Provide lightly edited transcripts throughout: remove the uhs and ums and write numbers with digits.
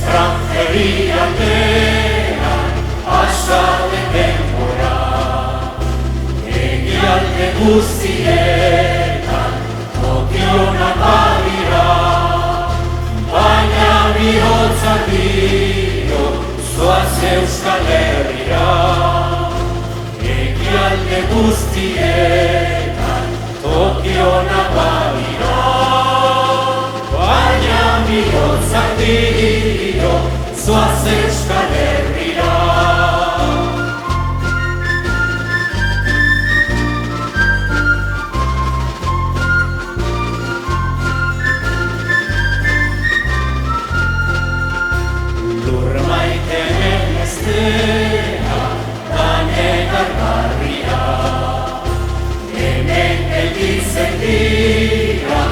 Estrangeria aldean pasa den denbora, egialde guztietan toki onak badira, baina bihotzak dio zoaz Euskal Herrira. Egialde guztietan toki onak badira, baina bihotzak dio zoaz Euskal Herrira. Lur maiteen bestea danegargarria, hemen gelditzen dira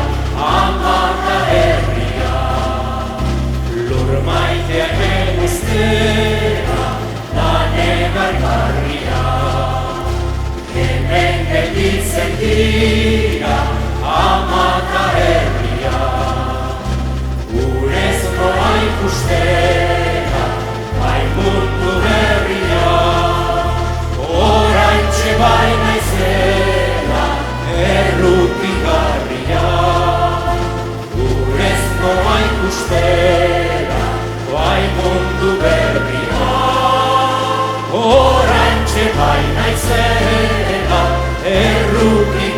ama eta herria. Lur maiteen bestea danegargarria, hemen gelditzen dira ama eta herria. Gurez noa ikustera, bai mundu berria, oraintxe bai naizela errutigarria. Gurez noa ikustera, bai mundu berria, oraintxe bai naizela errutigarria.